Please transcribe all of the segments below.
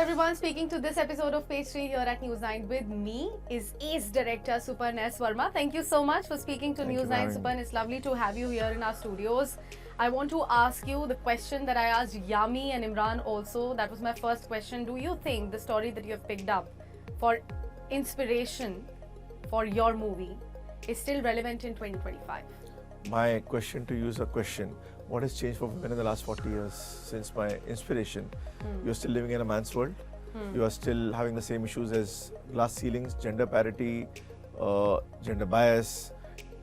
everyone, speaking to this episode of Page 3 here at News9 with me is Ace Director Suparn S Varma. Thank you so much for speaking to News9, Suparn. It's lovely to have you here in our studios. I want to ask you the question that I asked Yami and Imran also. That was my first question. Do you think the story that you have picked up for inspiration for your movie is still relevant in 2025? My question to you is a question. What has changed for women in the last 40 years since my inspiration? You're still living in a man's world. You are still having the same issues as glass ceilings, gender parity, gender bias.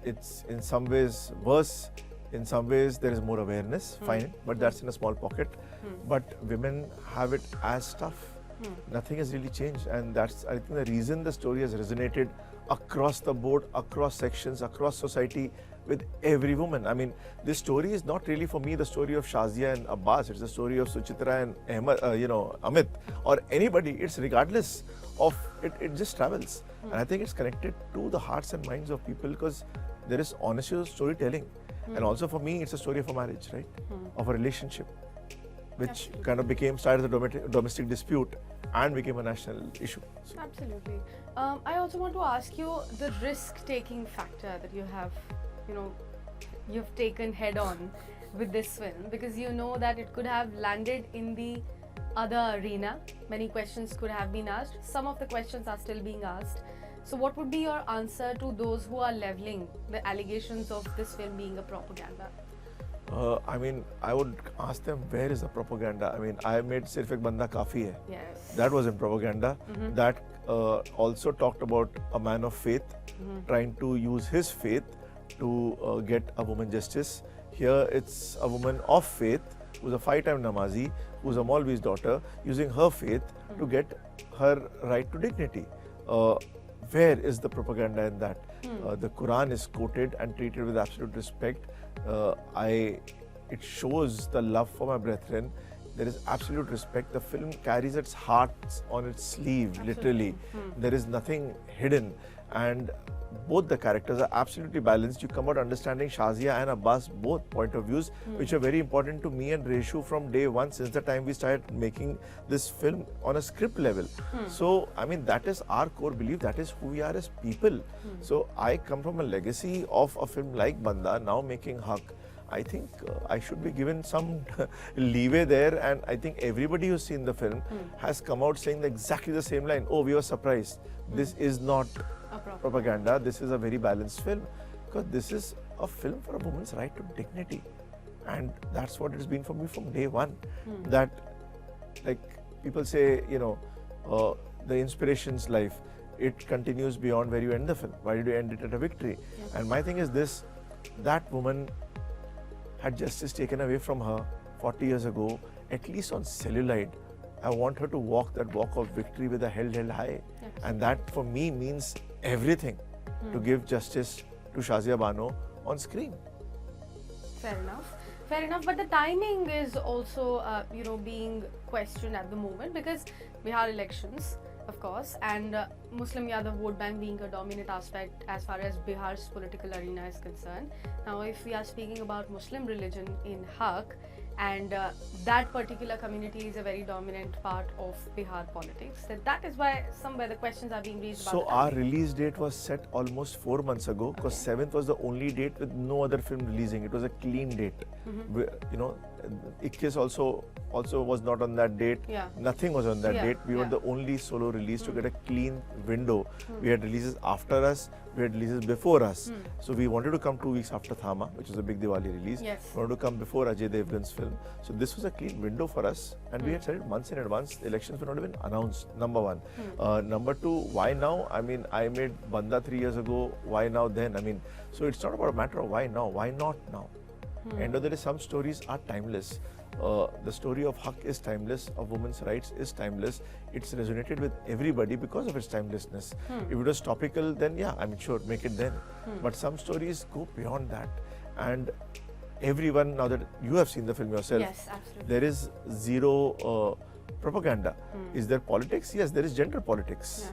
It's in some ways worse. In some ways there is more awareness, fine, but that's in a small pocket. But women have it as tough. Nothing has really changed, and that's, I think, the reason the story has resonated across the board, across sections, across society, with every woman. I mean, this story is not really for me the story of Shazia and Abbas. It's the story of Suchitra and Amit, or anybody. It's regardless of it. It just travels, and I think it's connected to the hearts and minds of people because there is honesty of storytelling, and also for me, it's a story of a marriage, right, of a relationship, which kind of started as a domestic dispute and became a national issue. So. Absolutely. I also want to ask you the risk-taking factor that you have, you've taken head on with this film, because you know that it could have landed in the other arena. Many questions could have been asked. Some of the questions are still being asked. So what would be your answer to those who are leveling the allegations of this film being a propaganda? I mean, I would ask them, where is the propaganda? I mean, I made Sirf Ek Banda Kafi Hai. Yes. That wasn't propaganda. That also talked about a man of faith trying to use his faith to get a woman justice. Here it's a woman of faith who's a 5-time Namazi, who's a Maulvi's daughter, using her faith to get her right to dignity. Where is the propaganda in that? The Quran is quoted and treated with absolute respect. It shows the love for my brethren. There is absolute respect. The film carries its heart on its sleeve, literally. There is nothing hidden, and both the characters are absolutely balanced. You come out understanding Shazia and Abbas both point of views, which are very important to me and Reshu from day one, since the time we started making this film on a script level. So, I mean, that is our core belief. That is who we are as people. So, I come from a legacy of a film like Banda, now making Haq. I think I should be given some leeway there, and I think everybody who's seen the film has come out saying exactly the same line. Oh, we were surprised. This is not propaganda. This is a very balanced film, because this is a film for a woman's right to dignity, and that's what it's been for me from day one. That, like people say, the inspiration's life, it continues beyond where you end the film. Why did you end it at a victory? And my thing is this: that woman had justice taken away from her 40 years ago, at least on celluloid. I want her to walk that walk of victory with a head held high. And that for me means everything to give justice to Shazia Bano on screen. Fair enough. Fair enough, but the timing is also, being questioned at the moment, because Bihar elections, of course, and Muslim Yadav vote bank being a dominant aspect as far as Bihar's political arena is concerned. Now, if we are speaking about Muslim religion in Haq, and that particular community is a very dominant part of Bihar politics, that is why somewhere the questions are being raised. So our release date was set almost 4 months ago, because 7th was the only date with no other film releasing. It was a clean date. Ikkis also was not on that date. Nothing was on that date. We were the only solo release to get a clean window. We had releases after us, we had releases before us. So we wanted to come 2 weeks after Thama, which was a big Diwali release. We wanted to come before Ajay Devgan's film. So this was a clean window for us, and we had said it months in advance. The elections were not even announced, number one. Number two, why now? I mean, I made Banda 3 years ago. Why now then? I mean, so it's not about a matter of why now, why not now? End of the day, some stories are timeless. The story of Haq is timeless, of women's rights is timeless. It's resonated with everybody because of its timelessness. If it was topical, then yeah, I mean, sure, make it then. But some stories go beyond that. And everyone, now that you have seen the film yourself, there is zero propaganda. Is there politics? Yes, there is gender politics.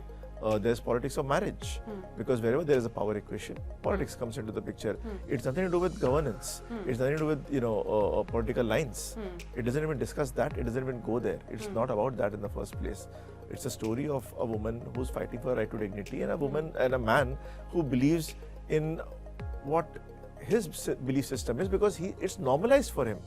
there's politics of marriage, because wherever there is a power equation, politics comes into the picture. It's nothing to do with governance. It's nothing to do with political lines. It doesn't even discuss that. It doesn't even go there. It's not about that in the first place. It's a story of a woman who's fighting for her right to dignity, and a woman and a man who believes in what his belief system is, because it's normalized for him.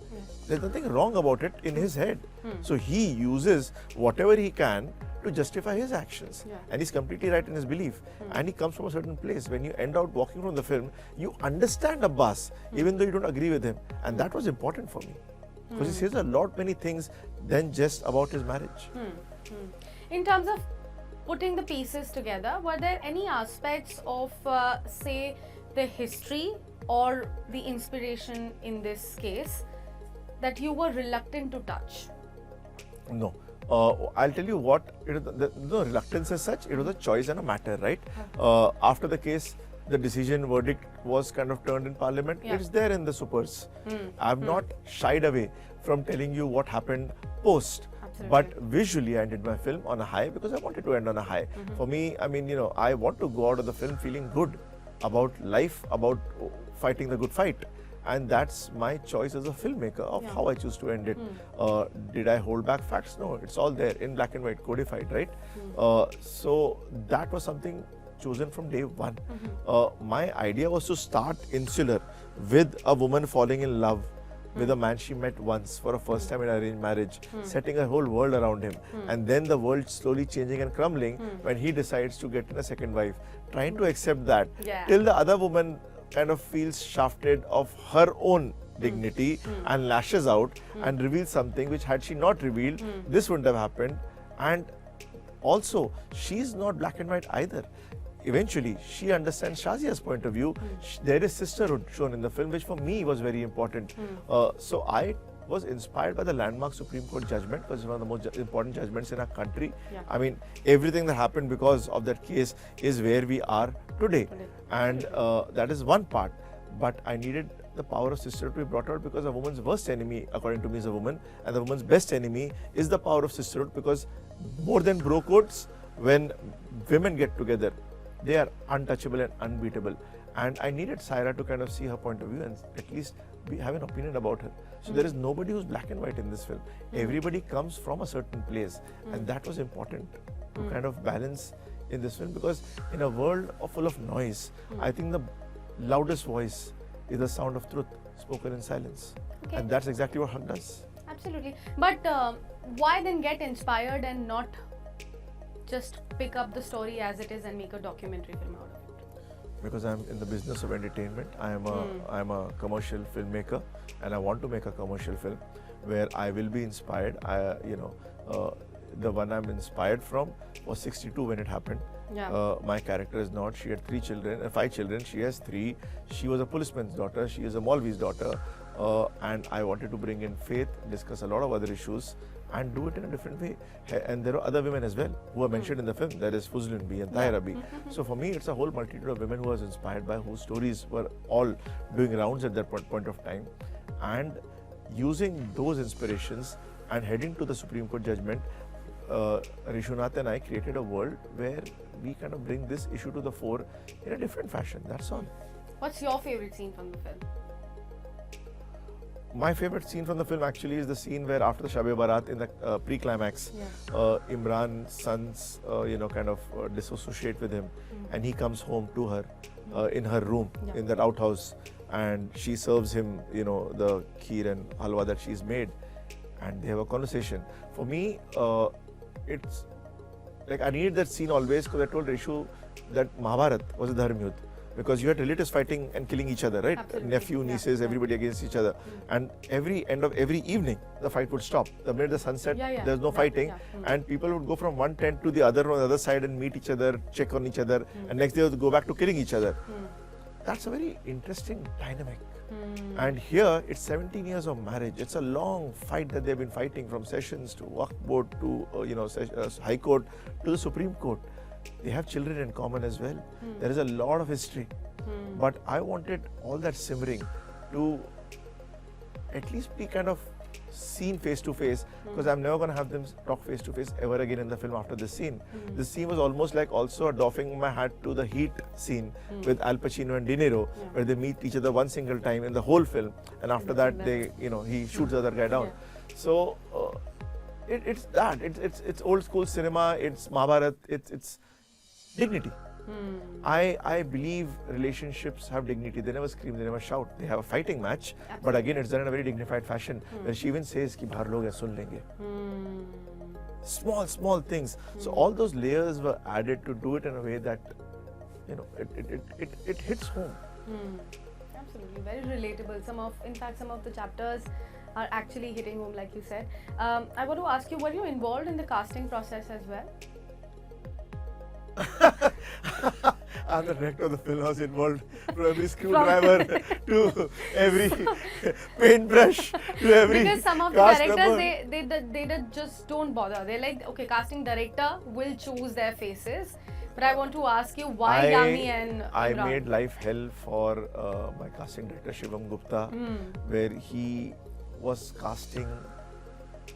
There's nothing wrong about it in his head. So he uses whatever he can to justify his actions. And he's completely right in his belief. And he comes from a certain place. When you end out walking from the film, you understand Abbas, even though you don't agree with him. And that was important for me. Because he says a lot many things than just about his marriage. In terms of putting the pieces together, were there any aspects of, say, the history or the inspiration in this case that you were reluctant to touch? No. I'll tell you what, no reluctance as such, it was a choice and a matter, right? After the case, the decision verdict was kind of turned in Parliament. It's there in the supers. I've not shied away from telling you what happened post. Absolutely. But visually, I ended my film on a high because I wanted to end on a high. For me, I mean, I want to go out of the film feeling good about life, about fighting the good fight. And that's my choice as a filmmaker of how I choose to end it. Did I hold back facts? No, it's all there in black and white, codified, right? So that was something chosen from day one. My idea was to start insular with a woman falling in love with a man she met once for a first time in arranged marriage, setting a whole world around him, and then the world slowly changing and crumbling when he decides to get in a second wife, trying to accept that till the other woman kind of feels shafted of her own dignity and lashes out and reveals something which, had she not revealed, this wouldn't have happened. And also, she's not black and white either. Eventually, she understands Shazia's point of view. There is sisterhood shown in the film, which for me was very important. So I was inspired by the landmark Supreme Court judgment, because it's one of the most important judgments in our country. I mean, everything that happened because of that case is where we are today. And that is one part. But I needed the power of sisterhood to be brought out, because a woman's worst enemy, according to me, is a woman. And the woman's best enemy is the power of sisterhood, because more than bro codes, when women get together, they are untouchable and unbeatable. And I needed Saira to kind of see her point of view and at least have an opinion about her. So there is nobody who's black and white in this film. Everybody comes from a certain place. And that was important to kind of balance in this film, because in a world full of noise, I think the loudest voice is the sound of truth spoken in silence. And that's exactly what Haq does. Absolutely. But why then get inspired and not just pick up the story as it is and make a documentary film out of it? Because I'm in the business of entertainment. I'm a commercial filmmaker, and I want to make a commercial film where I will be inspired. The one I'm inspired from was 62 when it happened. My character is not. She had 5 children. She has 3. She was a policeman's daughter. She is a Maulvi's daughter. And I wanted to bring in faith, discuss a lot of other issues, and do it in a different way. And there are other women as well who are mentioned in the film. There is Fuzlun B and Tahira B. So for me, it's a whole multitude of women who I was inspired by, whose stories were all doing rounds at that point of time. And using those inspirations and heading to the Supreme Court judgment, Rishunath and I created a world where we kind of bring this issue to the fore in a different fashion. That's all. What's your favorite scene from the film? My favorite scene from the film actually is the scene where after the Shab-e-Barat, in the pre-climax, Imran's sons, kind of disassociate with him, and he comes home to her in her room in that outhouse, and she serves him, the kheer and halwa that she's made, and they have a conversation. For me, it's like I needed that scene always, because I told Rishu that Mahabharat was a dharma yudh. Because you had relatives fighting and killing each other, right? Absolutely. Nephew, nieces, everybody against each other. And end of every evening, the fight would stop. The minute the sun set, there's no fighting. And people would go from one tent to the other on the other side and meet each other, check on each other. And next day they would go back to killing each other. That's a very interesting dynamic. And here, it's 17 years of marriage. It's a long fight that they've been fighting, from sessions to Waqf board to High Court to the Supreme Court. They have children in common as well. There is a lot of history. But I wanted all that simmering to at least be kind of scene face to face, because I'm never going to have them talk face to face ever again in the film after this scene. This scene was almost like also a doffing my hat to the Heat scene with Al Pacino and De Niro, where they meet each other one single time in the whole film, and after that they, he shoots the other guy down. So it's that. It's old school cinema. It's Mahabharat. It's dignity. I believe relationships have dignity. They never scream, they never shout. They have a fighting match, but again, it's done in a very dignified fashion. Where she even says, "Ki bahar log hai, sun lenge." Small things. So all those layers were added to do it in a way that, it hits home. Absolutely, very relatable. In fact, some of the chapters are actually hitting home, like you said. I want to ask you, were you involved in the casting process as well? I'm the director of the film. I was involved from every screwdriver to every paintbrush to every because some of the directors they just don't bother. They're like, okay, casting director will choose their faces. But I want to ask you, why Yami and Imran? I made life hell for my casting director Shivam Gupta, where he was casting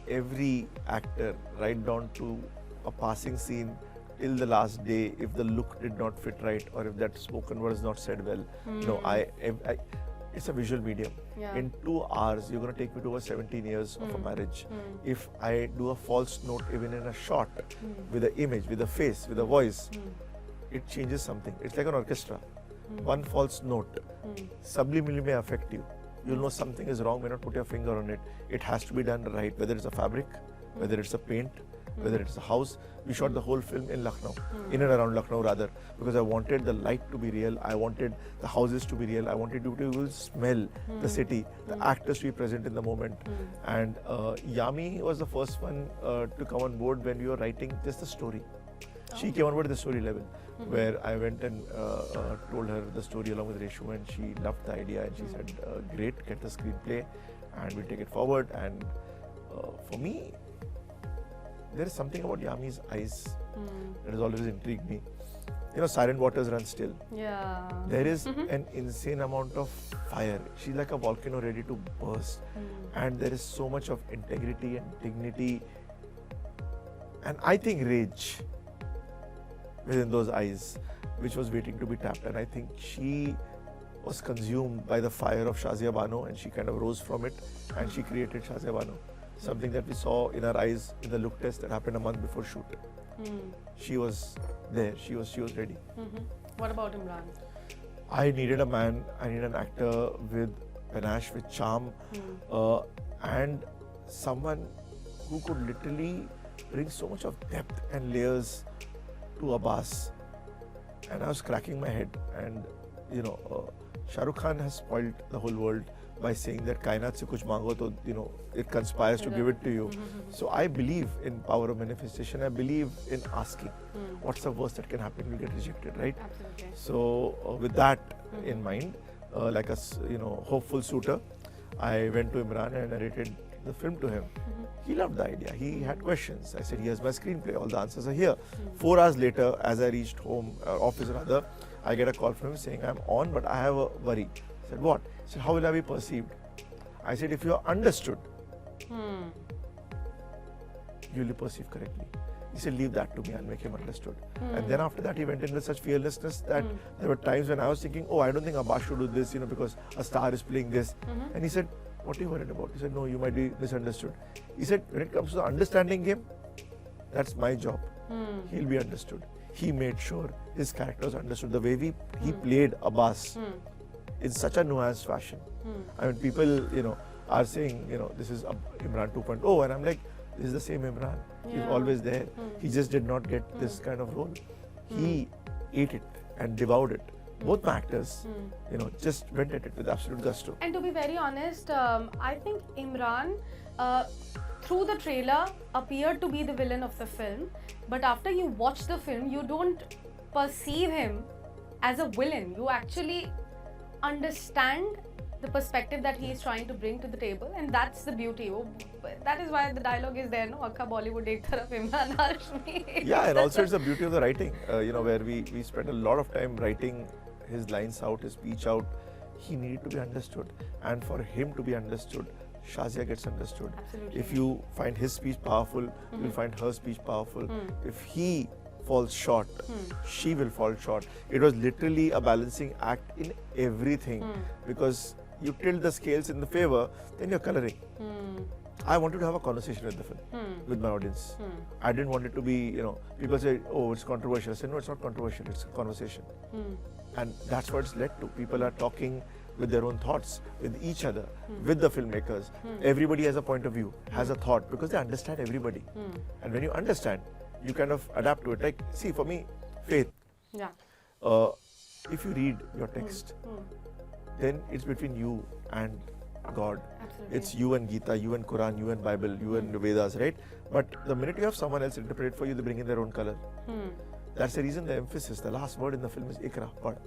every actor right down to a passing scene till the last day. If the look did not fit right, or if that spoken word is not said well, it's a visual medium. In 2 hours, you're going to take me to over 17 years of a marriage. If I do a false note even in a shot, with an image, with a face, with a voice, it changes something. It's like an orchestra. One false note subliminally may affect you. You'll know something is wrong, may not put your finger on it. It has to be done right, whether it's a fabric, whether it's a paint, whether it's a house. We shot the whole film in Lucknow, in and around Lucknow rather, because I wanted the light to be real, I wanted the houses to be real, I wanted you to smell the city, the actors to be present in the moment. And Yami was the first one to come on board when we were writing just the story. She came on board at the story level, where I went and told her the story along with Reshu, and she loved the idea, and she said, great, get the screenplay and we'll take it forward. And for me, there is something about Yami's eyes that has always intrigued me. Silent waters run still. Yeah. There is an insane amount of fire. She's like a volcano ready to burst. And there is so much of integrity and dignity, and I think rage within those eyes, which was waiting to be tapped. And I think she was consumed by the fire of Shazia Bano, and she kind of rose from it, and she created Shazia Bano. Something that we saw in her eyes in the look test that happened a month before shoot. She was there. She was ready. What about Imran? I needed a man. I needed an actor with panache, with charm, and someone who could literally bring so much of depth and layers to Abbas. And I was cracking my head. And Shah Rukh Khan has spoiled the whole world by saying that kainat se kuch mango to, it conspires to give it to you. So I believe in power of manifestation. I believe in asking. What's the worst that can happen? You get rejected, right? Absolutely. So with that in mind, like a hopeful suitor, I went to Imran and narrated the film to him. He loved the idea. He had questions. I said, here's my screenplay. All the answers are here. 4 hours later, as I reached home, office rather, I get a call from him saying, I'm on, but I have a worry. I said, what? He said, how will I be perceived? I said, if you are understood, you will be perceived correctly. He said, leave that to me, I'll make him understood. And then after that, he went in with such fearlessness that there were times when I was thinking, oh, I don't think Abbas should do this, because a star is playing this. And he said, what are you worried about? He said, no, you might be misunderstood. He said, when it comes to the understanding game, that's my job. He'll be understood. He made sure his character was understood. The way he played Abbas in such a nuanced fashion. I mean, people, are saying, this is Imran 2.0, and I'm like, this is the same Imran. He's always there. He just did not get this kind of role. He ate it and devoured it. Both my actors, just went at it with absolute gusto. And to be very honest, I think Imran, through the trailer, appeared to be the villain of the film. But after you watch the film, you don't perceive him as a villain. You actually understand the perspective that he is trying to bring to the table, and that's the beauty. That is why the dialogue is there, no? Akka Bollywood ek taraf, Imran Harshmi. Yeah, and also it's the beauty of the writing, where we spend a lot of time writing his lines out, his speech out. He needed to be understood, and for him to be understood, Shazia gets understood. Absolutely. If you find his speech powerful, you'll find her speech powerful. If he falls short, she will fall short. It was literally a balancing act in everything, because you tilt the scales in the favor, then you're coloring. I wanted to have a conversation with the film, with my audience. I didn't want it to be, people say, oh, it's controversial. I said, no, it's not controversial, it's a conversation. And that's what it's led to. People are talking with their own thoughts, with each other, with the filmmakers. Everybody has a point of view, has a thought, because they understand everybody. And when you understand, you kind of adapt to it. Like, see, for me, faith. Yeah. If you read your text, then it's between you and God. Absolutely. It's you and Gita, you and Quran, you and Bible, you and Vedas, right? But the minute you have someone else interpret it for you, they bring in their own color. That's the reason the emphasis, the last word in the film is Ikra, God.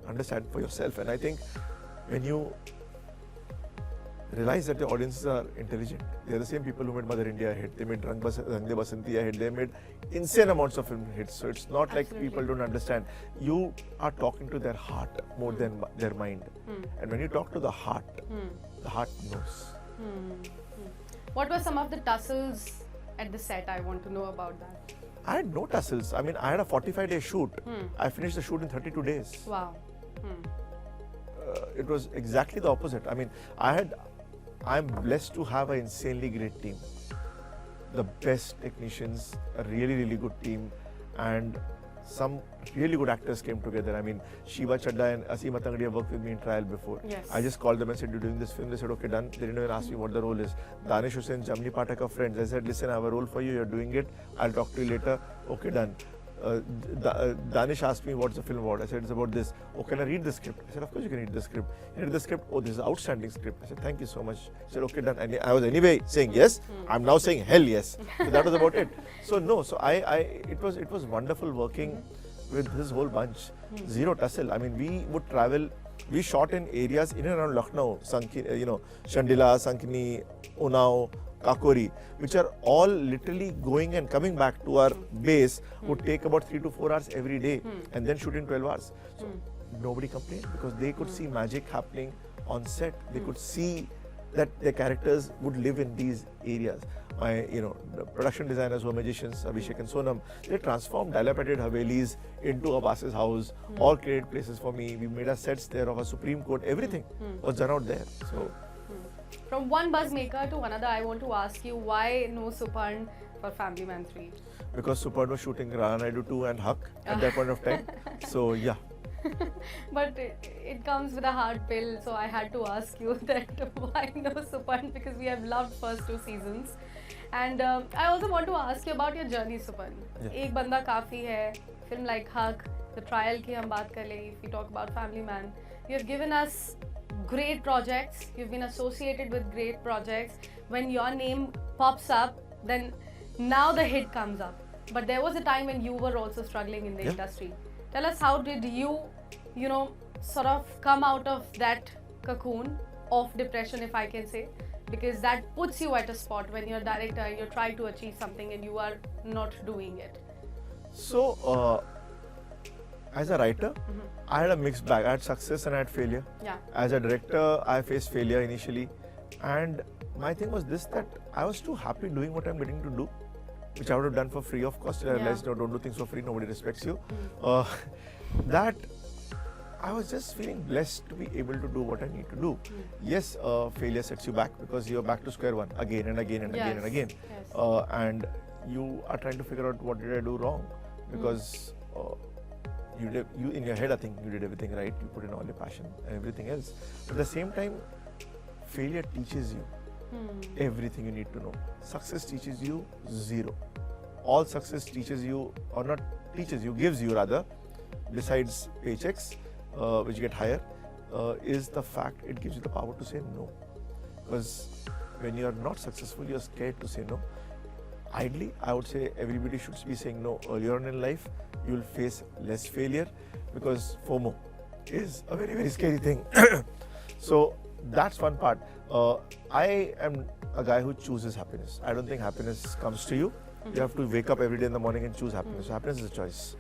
Understand for yourself. And I think when you realize that the audiences are intelligent, they're the same people who made Mother India a hit, they made Rang De Basanti a hit, they made insane amounts of film hits. So it's not like people don't understand. You are talking to their heart more than their mind. And when you talk to the heart knows. What were some of the tussles at the set? I want to know about that. I had no tussles. I mean, I had a 45-day shoot. I finished the shoot in 32 days. Wow. It was exactly the opposite. I mean, I'm blessed to have an insanely great team. The best technicians, a really, really good team, and some really good actors came together. I mean, Shiva Chadda and Aseem Atangadi have worked with me in trial before. Yes. I just called them and said, you're doing this film. They said, okay, done. They didn't even ask me what the role is. Danish Hussain, Jamni Pathak are friends. I said, listen, I have a role for you. You're doing it. I'll talk to you later. Okay, done. Danish asked me, what's the film about? I said, it's about this. Oh, can I read the script? I said, of course you can read the script. He read the script. Oh, this is an outstanding script. I said, thank you so much. He said, okay, done. And I was anyway saying yes. I'm now saying hell yes. So that was about it. So no, so it was wonderful working with this whole bunch. Zero tussle. I mean, we would travel. We shot in areas in and around Lucknow, Shandila, Sankini, Unnao, Kakori, which are all literally going and coming back to our base, would take about 3 to 4 hours every day, and then shoot in 12 hours. So nobody complained, because they could see magic happening on set. They could see that their characters would live in these areas. My, the production designers were magicians, Abhishek and Sonam. They transformed dilapidated Havelis into Abbas's house, all created places for me. We made our sets there of a Supreme Court. Everything was done out there. So. From one buzz maker to another, I want to ask you, why no Suparn for Family Man 3? Because Suparn was shooting Rana Naidu 2 and Huck at that point of time. So, yeah. But it comes with a hard pill, so I had to ask you that why no Suparn, because we have loved first 2 seasons. And I also want to ask you about your journey, Suparn. Ek Banda Kafi hai, film like Huck, the trial ki hum baat kar le, if we talk about Family Man. You have given us great projects, you've been associated with great projects. When your name pops up, then now the hit comes up. But there was a time when you were also struggling in the industry. Tell us, how did you, sort of come out of that cocoon of depression, if I can say, because that puts you at a spot when you're a director and you're trying to achieve something and you are not doing it. So, as a writer, I had a mixed bag. I had success and I had failure. Yeah. As a director, I faced failure initially. And my thing was this, that I was too happy doing what I'm getting to do, which I would have done for free, of course. I realized, no, don't do things for free, nobody respects you. That I was just feeling blessed to be able to do what I need to do. Yes, failure sets you back, because you're back to square one again and again and again and again. Yes. And you are trying to figure out, what did I do wrong? Because you in your head, I think you did everything right. You put in all your passion and everything else. But at the same time, failure teaches you everything you need to know. Success teaches you zero. All success teaches you, or not teaches you, gives you rather, besides paychecks, which get higher, is the fact it gives you the power to say no. Because when you are not successful, you are scared to say no. Ideally, I would say everybody should be saying no earlier on in life. You will face less failure, because FOMO is a very, very scary thing. So that's one part. I am a guy who chooses happiness. I don't think happiness comes to you. You have to wake up every day in the morning and choose happiness. So happiness is a choice.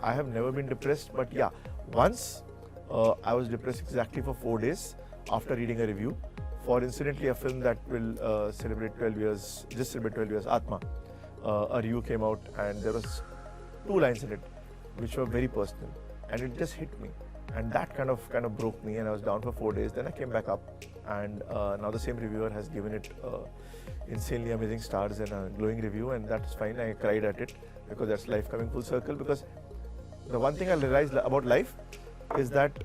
I have never been depressed, but yeah, once I was depressed exactly for 4 days after reading a review for incidentally a film that will celebrate 12 years, just celebrate 12 years, Atma. A review came out and there was 2 lines in it which were very personal, and it just hit me, and that kind of broke me, and I was down for 4 days. Then I came back up, and now the same reviewer has given it insanely amazing stars and a glowing review, and that's fine. I cried at it because that's life coming full circle. Because the one thing I realized about life is that,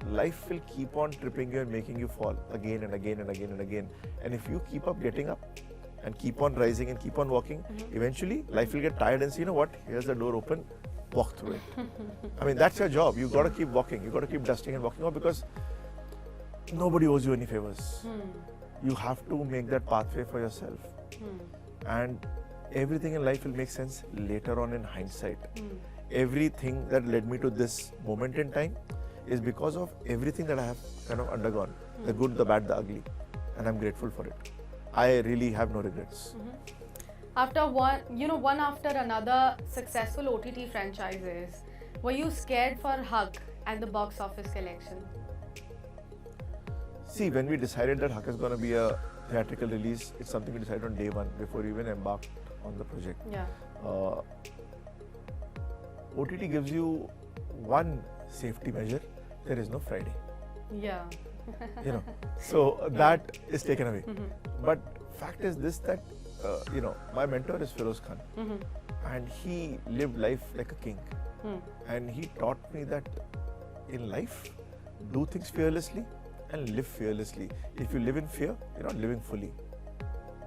life will keep on tripping you and making you fall again and again and again and again. And if you keep up getting up and keep on rising and keep on walking, eventually life will get tired and say, you know what, here's the door open, walk through it. I mean, that's your job. You got to keep walking. You got to keep dusting and walking out, because nobody owes you any favors. You have to make that pathway for yourself. And everything in life will make sense later on in hindsight. Everything that led me to this moment in time is because of everything that I have kind of undergone, the good, the bad, the ugly, and I'm grateful for it. I really have no regrets. After one after another successful OTT franchises, were you scared for Hug and the box office collection? See, when we decided that Hug is going to be a theatrical release, it's something we decided on day one before we even embarked on the project. Yeah. OTT gives you one safety measure: there is no Friday. Yeah. So that is taken away. But fact is this, that my mentor is Feroz Khan, and he lived life like a king, and he taught me that in life, do things fearlessly and live fearlessly. If you live in fear, you're not living fully.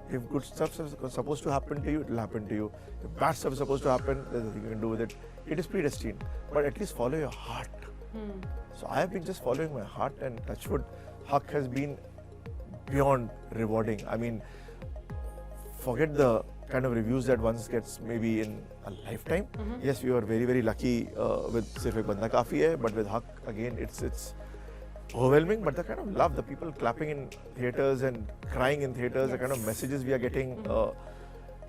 If good stuff is supposed to happen to you, it will happen to you. If bad stuff is supposed to happen, there's nothing you can do with it. It is predestined. But at least follow your heart. So I have been just following my heart, and touchwood, Haq has been beyond rewarding. I mean, forget the kind of reviews that one gets maybe in a lifetime. Yes, we were very, very lucky with Sirf Ek Banda Kafi Hai, but with Haq, again, it's overwhelming. But the kind of love, the people clapping in theatres and crying in theatres, the kind of messages we are getting, the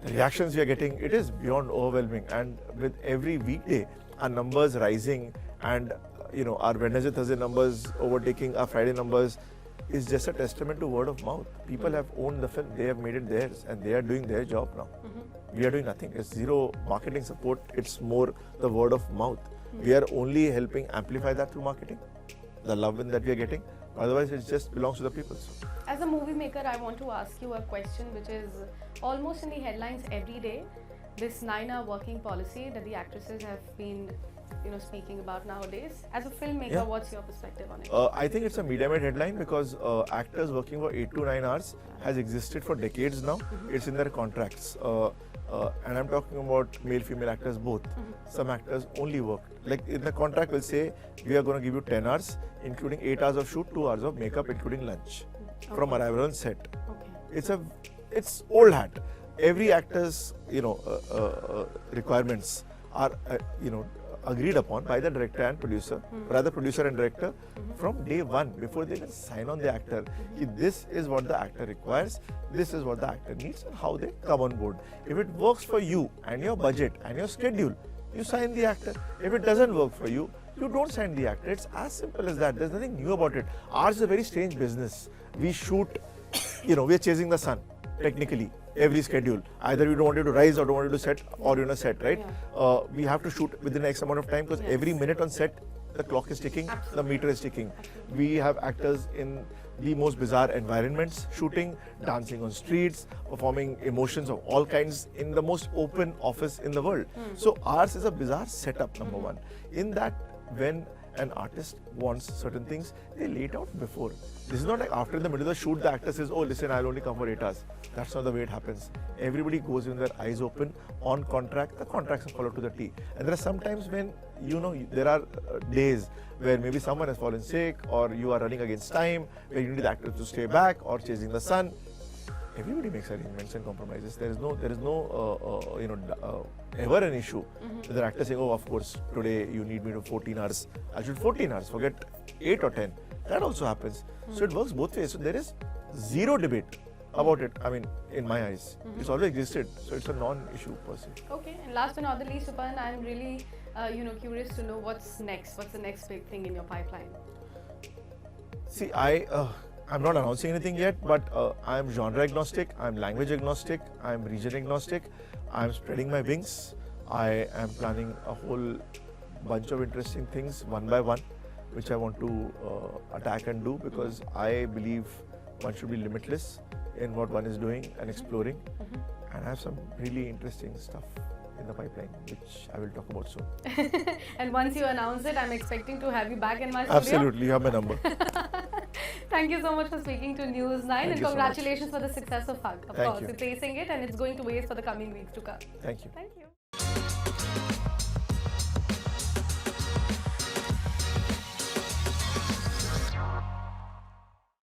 reactions we are getting, it is beyond overwhelming. And with every weekday, our numbers rising, and our Wednesday, Thursday numbers overtaking our Friday numbers, is just a testament to word of mouth. People have owned the film, they have made it theirs, and they are doing their job now. We are doing nothing. It's zero marketing support, it's more the word of mouth. We are only helping amplify that through marketing, the love that we are getting. Otherwise, it just belongs to the people. As a movie maker, I want to ask you a question which is almost in the headlines every day. This 9-hour working policy that the actresses have been speaking about nowadays. As a filmmaker, what's your perspective on it? I think it's a media-made headline, because actors working for 8 to 9 hours has existed for decades now. It's in their contracts. And I'm talking about male-female actors both. Some actors only work. Like in the contract will say, we are going to give you 10 hours, including 8 hours of shoot, 2 hours of makeup, including lunch, from arrival on set. It's old hat. Every actor's requirements are agreed upon by the director and producer, rather producer and director, from day one, before they can sign on the actor. This is what the actor requires, this is what the actor needs, and how they come on board. If it works for you and your budget and your schedule, you sign the actor. If it doesn't work for you, you don't sign the actor. It's as simple as that. There's nothing new about it. Ours is a very strange business. We shoot, we're chasing the sun, technically. Every schedule. Either we don't want you to rise or don't want you to set, or you're on a set, right? We have to shoot within X amount of time, because every minute on set, the clock is ticking, the meter is ticking. We have actors in the most bizarre environments, shooting, dancing on streets, performing emotions of all kinds in the most open office in the world. So ours is a bizarre setup, number one. In that, when an artist wants certain things, they lay it out before. This is not like after in the middle of the shoot, the actor says, oh, listen, I'll only come for 8 hours. That's not the way it happens. Everybody goes in with their eyes open, on contract. The contracts are followed to the T. And there are some times when, there are days where maybe someone has fallen sick, or you are running against time, where you need the actor to stay back, or chasing the sun. Everybody makes arrangements and compromises. There is no ever an issue with the actor saying, oh, of course, today you need me to 14 hours. I should 14 hours, forget 8 or 10. That also happens. So it works both ways. So there is zero debate about it, I mean, in my eyes. It's always existed. So it's a non-issue per se. Okay, and last but not the least, Suparn, I'm really curious to know what's next. What's the next big thing in your pipeline? See, I'm not announcing anything yet, but I'm genre agnostic, I'm language agnostic, I'm region agnostic, I'm spreading my wings. I am planning a whole bunch of interesting things one by one, which I want to attack and do, because I believe one should be limitless in what one is doing and exploring. And I have some really interesting stuff in the pipeline, which I will talk about soon. And once you announce it, I'm expecting to have you back in my studio. Absolutely, you have my number. Thank you so much for speaking to News9, and you so congratulations for the success of Hug. Of Thank course, you. it's acing it and it's going to waste for the coming weeks to come. Thank you. Thank you.